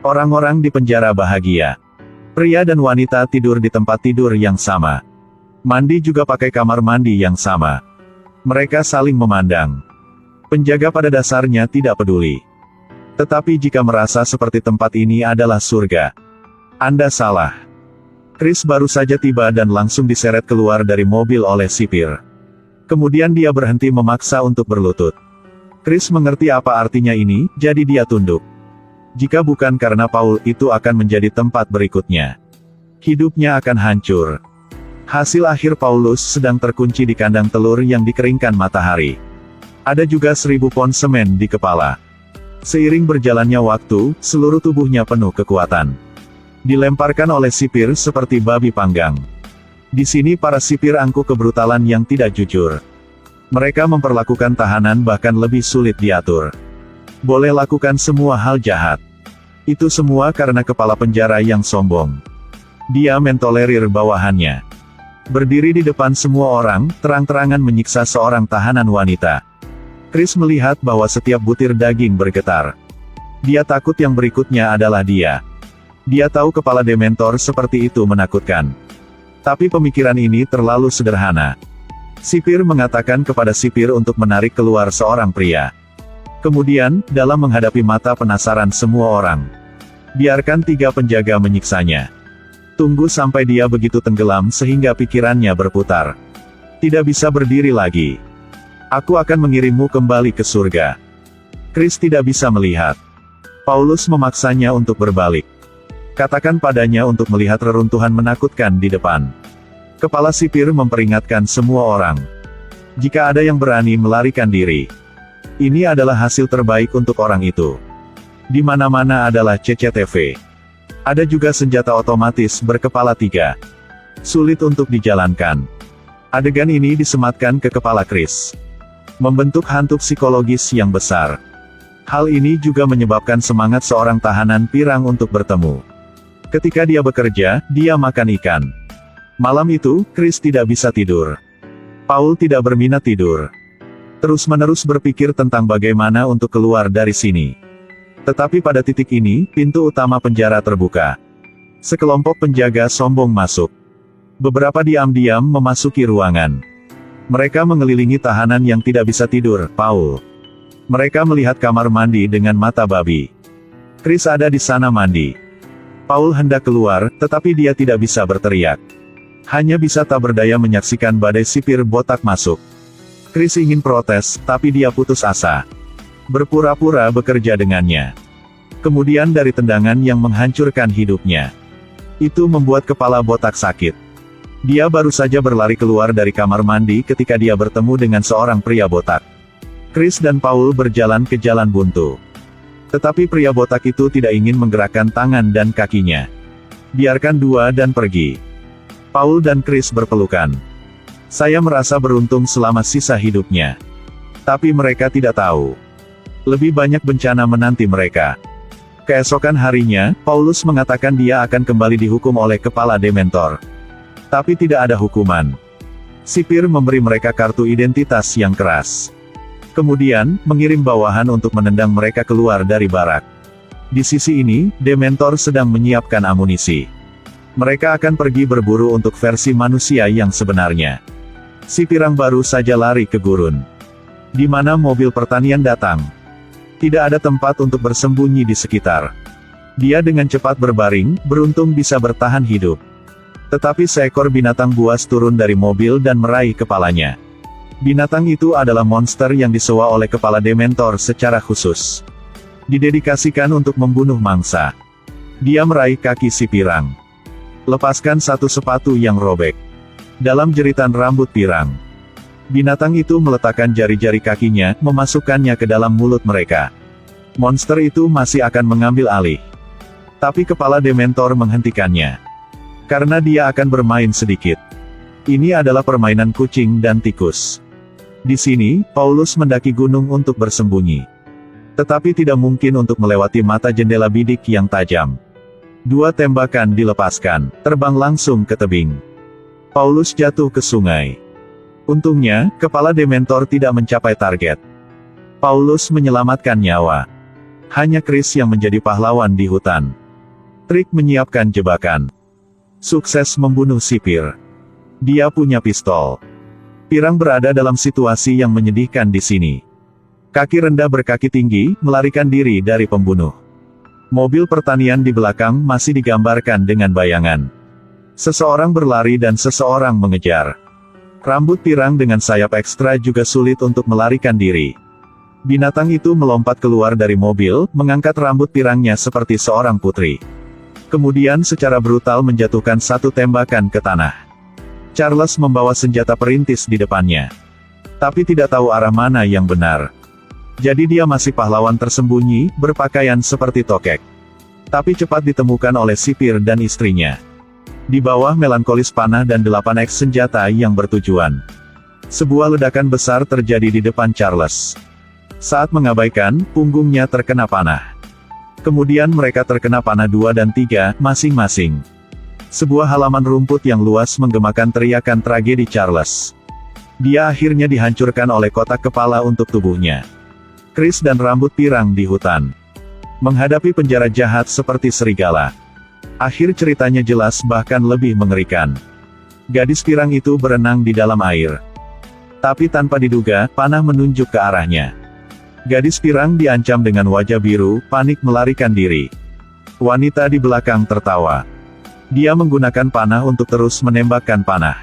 Orang-orang di penjara bahagia. Pria dan wanita tidur di tempat tidur yang sama. Mandi juga pakai kamar mandi yang sama. Mereka saling memandang. Penjaga pada dasarnya tidak peduli. Tetapi jika merasa seperti tempat ini adalah surga, Anda salah. Chris baru saja tiba dan langsung diseret keluar dari mobil oleh sipir. Kemudian dia berhenti memaksa untuk berlutut. Chris mengerti apa artinya ini, jadi dia tunduk. Jika bukan karena Paul, itu akan menjadi tempat berikutnya. Hidupnya akan hancur. Hasil akhir Paulus sedang terkunci di kandang telur yang dikeringkan matahari. Ada juga 1000 pon semen di kepala. Seiring berjalannya waktu, seluruh tubuhnya penuh kekuatan. Dilemparkan oleh sipir seperti babi panggang. Di sini para sipir angkuh kebrutalan yang tidak jujur. Mereka memperlakukan tahanan bahkan lebih sulit diatur. Boleh lakukan semua hal jahat. Itu semua karena kepala penjara yang sombong. Dia mentolerir bawahannya. Berdiri di depan semua orang, terang-terangan menyiksa seorang tahanan wanita. Chris melihat bahwa setiap butir daging bergetar. Dia takut yang berikutnya adalah dia. Dia tahu kepala dementor seperti itu menakutkan. Tapi pemikiran ini terlalu sederhana. Sipir mengatakan kepada sipir untuk menarik keluar seorang pria. Kemudian, dalam menghadapi mata penasaran semua orang, biarkan 3 penjaga menyiksanya. Tunggu sampai dia begitu tenggelam sehingga pikirannya berputar. Tidak bisa berdiri lagi. Aku akan mengirimmu kembali ke surga. Chris tidak bisa melihat. Paulus memaksanya untuk berbalik. Katakan padanya untuk melihat reruntuhan menakutkan di depan. Kepala sipir memperingatkan semua orang. Jika ada yang berani melarikan diri, ini adalah hasil terbaik untuk orang itu. Di mana-mana adalah CCTV. Ada juga senjata otomatis berkepala 3. Sulit untuk dijalankan. Adegan ini disematkan ke kepala Chris. Membentuk hantu psikologis yang besar. Hal ini juga menyebabkan semangat seorang tahanan pirang untuk bertemu. Ketika dia bekerja, dia makan ikan. Malam itu, Chris tidak bisa tidur. Paul tidak berminat tidur. Terus-menerus berpikir tentang bagaimana untuk keluar dari sini. Tetapi pada titik ini, pintu utama penjara terbuka. Sekelompok penjaga sombong masuk. Beberapa diam-diam memasuki ruangan. Mereka mengelilingi tahanan yang tidak bisa tidur, Paul. Mereka melihat kamar mandi dengan mata babi. Chris ada di sana mandi. Paul hendak keluar, tetapi dia tidak bisa berteriak. Hanya bisa tak berdaya menyaksikan badai sipir botak masuk. Chris ingin protes, tapi dia putus asa. Berpura-pura bekerja dengannya. Kemudian dari tendangan yang menghancurkan hidupnya. Itu membuat kepala botak sakit. Dia baru saja berlari keluar dari kamar mandi ketika dia bertemu dengan seorang pria botak. Chris dan Paul berjalan ke jalan buntu. Tetapi pria botak itu tidak ingin menggerakkan tangan dan kakinya. Biarkan dua dan pergi. Paul dan Chris berpelukan. Saya merasa beruntung selama sisa hidupnya. Tapi mereka tidak tahu. Lebih banyak bencana menanti mereka. Keesokan harinya, Paulus mengatakan dia akan kembali dihukum oleh kepala dementor. Tapi tidak ada hukuman. Sipir memberi mereka kartu identitas yang keras. Kemudian, mengirim bawahan untuk menendang mereka keluar dari barak. Di sisi ini, dementor sedang menyiapkan amunisi. Mereka akan pergi berburu untuk versi manusia yang sebenarnya. Si pirang baru saja lari ke gurun. Di mana mobil pertanian datang. Tidak ada tempat untuk bersembunyi di sekitar. Dia dengan cepat berbaring, beruntung bisa bertahan hidup. Tetapi seekor binatang buas turun dari mobil dan meraih kepalanya. Binatang itu adalah monster yang disewa oleh kepala dementor secara khusus. Didedikasikan untuk membunuh mangsa. Dia meraih kaki si pirang. Lepaskan satu sepatu yang robek. Dalam jeritan rambut pirang. Binatang itu meletakkan jari-jari kakinya, memasukkannya ke dalam mulut mereka. Monster itu masih akan mengambil alih. Tapi kepala dementor menghentikannya. Karena dia akan bermain sedikit. Ini adalah permainan kucing dan tikus. Di sini, Paulus mendaki gunung untuk bersembunyi. Tetapi tidak mungkin untuk melewati mata jendela bidik yang tajam. 2 tembakan dilepaskan, terbang langsung ke tebing. Paulus jatuh ke sungai. Untungnya, kepala dementor tidak mencapai target. Paulus menyelamatkan nyawa. Hanya Chris yang menjadi pahlawan di hutan. Trik menyiapkan jebakan. Sukses membunuh sipir. Dia punya pistol. Pirang berada dalam situasi yang menyedihkan di sini. Kaki rendah berkaki tinggi, melarikan diri dari pembunuh. Mobil pertanian di belakang masih digambarkan dengan bayangan. Seseorang berlari dan seseorang mengejar. Rambut pirang dengan sayap ekstra juga sulit untuk melarikan diri. Binatang itu melompat keluar dari mobil, mengangkat rambut pirangnya seperti seorang putri. Kemudian secara brutal menjatuhkan satu tembakan ke tanah. Charles membawa senjata perintis di depannya. Tapi tidak tahu arah mana yang benar. Jadi dia masih pahlawan tersembunyi, berpakaian seperti tokek. Tapi cepat ditemukan oleh sipir dan istrinya. Di bawah melankolis panah dan 8x senjata yang bertujuan. Sebuah ledakan besar terjadi di depan Charles. Saat mengabaikan, punggungnya terkena panah. Kemudian mereka terkena panah 2 dan 3, masing-masing. Sebuah halaman rumput yang luas menggemakan teriakan tragedi Charles. Dia akhirnya dihancurkan oleh kotak kepala untuk tubuhnya. Chris dan rambut pirang di hutan. Menghadapi penjara jahat seperti serigala. Akhir ceritanya jelas bahkan lebih mengerikan. Gadis pirang itu berenang di dalam air. Tapi tanpa diduga, panah menunjuk ke arahnya. Gadis pirang diancam dengan wajah biru, panik melarikan diri. Wanita di belakang tertawa. Dia menggunakan panah untuk terus menembakkan panah.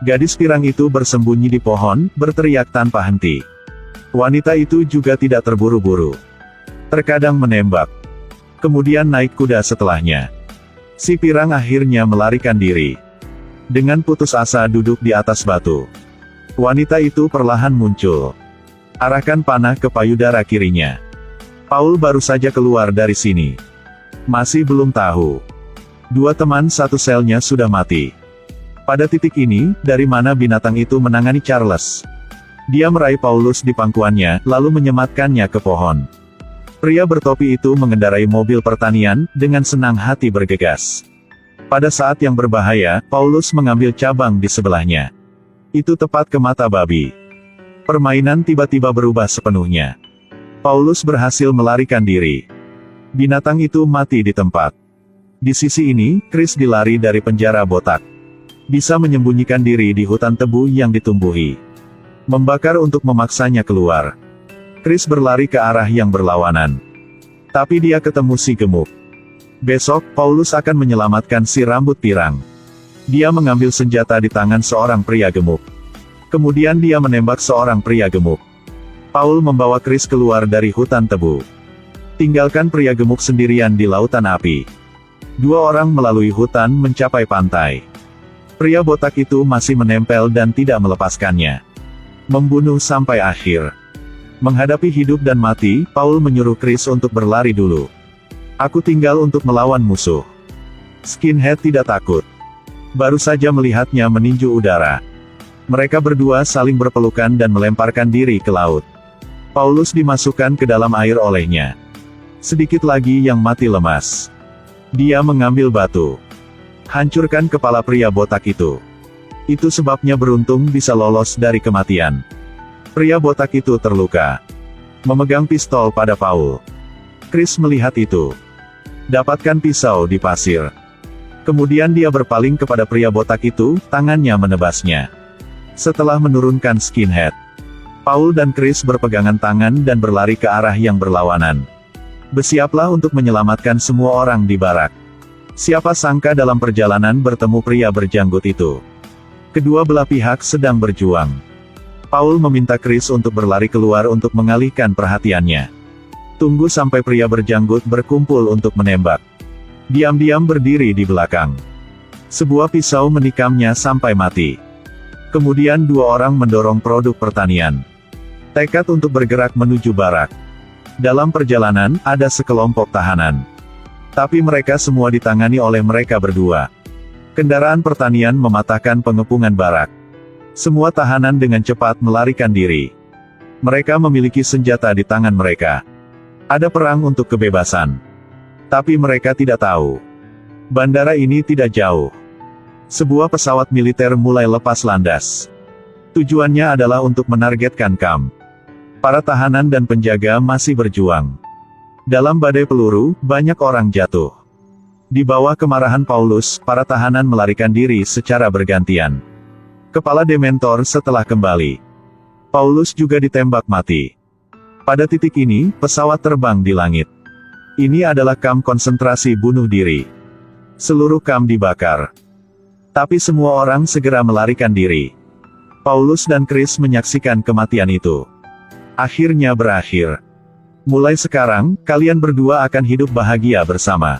Gadis pirang itu bersembunyi di pohon, berteriak tanpa henti. Wanita itu juga tidak terburu-buru. Terkadang menembak. Kemudian naik kuda setelahnya. Si pirang akhirnya melarikan diri. Dengan putus asa duduk di atas batu. Wanita itu perlahan muncul. Arahkan panah ke payudara kirinya. Paul baru saja keluar dari sini. Masih belum tahu. Dua teman satu selnya sudah mati. Pada titik ini, dari mana binatang itu menangani Charles? Dia meraih Paulus di pangkuannya, lalu menyematkannya ke pohon. Pria bertopi itu mengendarai mobil pertanian, dengan senang hati bergegas. Pada saat yang berbahaya, Paulus mengambil cabang di sebelahnya. Itu tepat ke mata babi. Permainan tiba-tiba berubah sepenuhnya. Paulus berhasil melarikan diri. Binatang itu mati di tempat. Di sisi ini, Chris dilari dari penjara botak. Bisa menyembunyikan diri di hutan tebu yang ditumbuhi. Membakar untuk memaksanya keluar. Chris berlari ke arah yang berlawanan. Tapi dia ketemu si gemuk. Besok, Paulus akan menyelamatkan si rambut pirang. Dia mengambil senjata di tangan seorang pria gemuk. Kemudian dia menembak seorang pria gemuk. Paul membawa Chris keluar dari hutan tebu. Tinggalkan pria gemuk sendirian di lautan api. Dua orang melalui hutan mencapai pantai. Pria botak itu masih menempel dan tidak melepaskannya. Membunuh sampai akhir. Menghadapi hidup dan mati, Paul menyuruh Chris untuk berlari dulu. Aku tinggal untuk melawan musuh. Skinhead tidak takut. Baru saja melihatnya meninju udara. Mereka berdua saling berpelukan dan melemparkan diri ke laut. Paulus dimasukkan ke dalam air olehnya. Sedikit lagi yang mati lemas. Dia mengambil batu. Hancurkan kepala pria botak itu. Itu sebabnya beruntung bisa lolos dari kematian. Pria botak itu terluka. Memegang pistol pada Paul. Chris melihat itu. Dapatkan pisau di pasir. Kemudian dia berpaling kepada pria botak itu, tangannya menebasnya. Setelah menurunkan skinhead, Paul dan Chris berpegangan tangan dan berlari ke arah yang berlawanan. Bersiaplah untuk menyelamatkan semua orang di barak. Siapa sangka dalam perjalanan bertemu pria berjanggut itu. Kedua belah pihak sedang berjuang. Paul meminta Chris untuk berlari keluar untuk mengalihkan perhatiannya. Tunggu sampai pria berjanggut berkumpul untuk menembak. Diam-diam berdiri di belakang. Sebuah pisau menikamnya sampai mati. Kemudian dua orang mendorong produk pertanian. Tekad untuk bergerak menuju barak. Dalam perjalanan, ada sekelompok tahanan. Tapi mereka semua ditangani oleh mereka berdua. Kendaraan pertanian mematahkan pengepungan barak. Semua tahanan dengan cepat melarikan diri. Mereka memiliki senjata di tangan mereka. Ada perang untuk kebebasan. Tapi mereka tidak tahu. Bandara ini tidak jauh. Sebuah pesawat militer mulai lepas landas. Tujuannya adalah untuk menargetkan kamp. Para tahanan dan penjaga masih berjuang. Dalam badai peluru, banyak orang jatuh. Di bawah kemarahan Paulus, para tahanan melarikan diri secara bergantian. Kepala Dementor setelah kembali. Paulus juga ditembak mati. Pada titik ini, pesawat terbang di langit. Ini adalah kamp konsentrasi bunuh diri. Seluruh kamp dibakar. Tapi semua orang segera melarikan diri. Paulus dan Chris menyaksikan kematian itu. Akhirnya berakhir. Mulai sekarang, kalian berdua akan hidup bahagia bersama.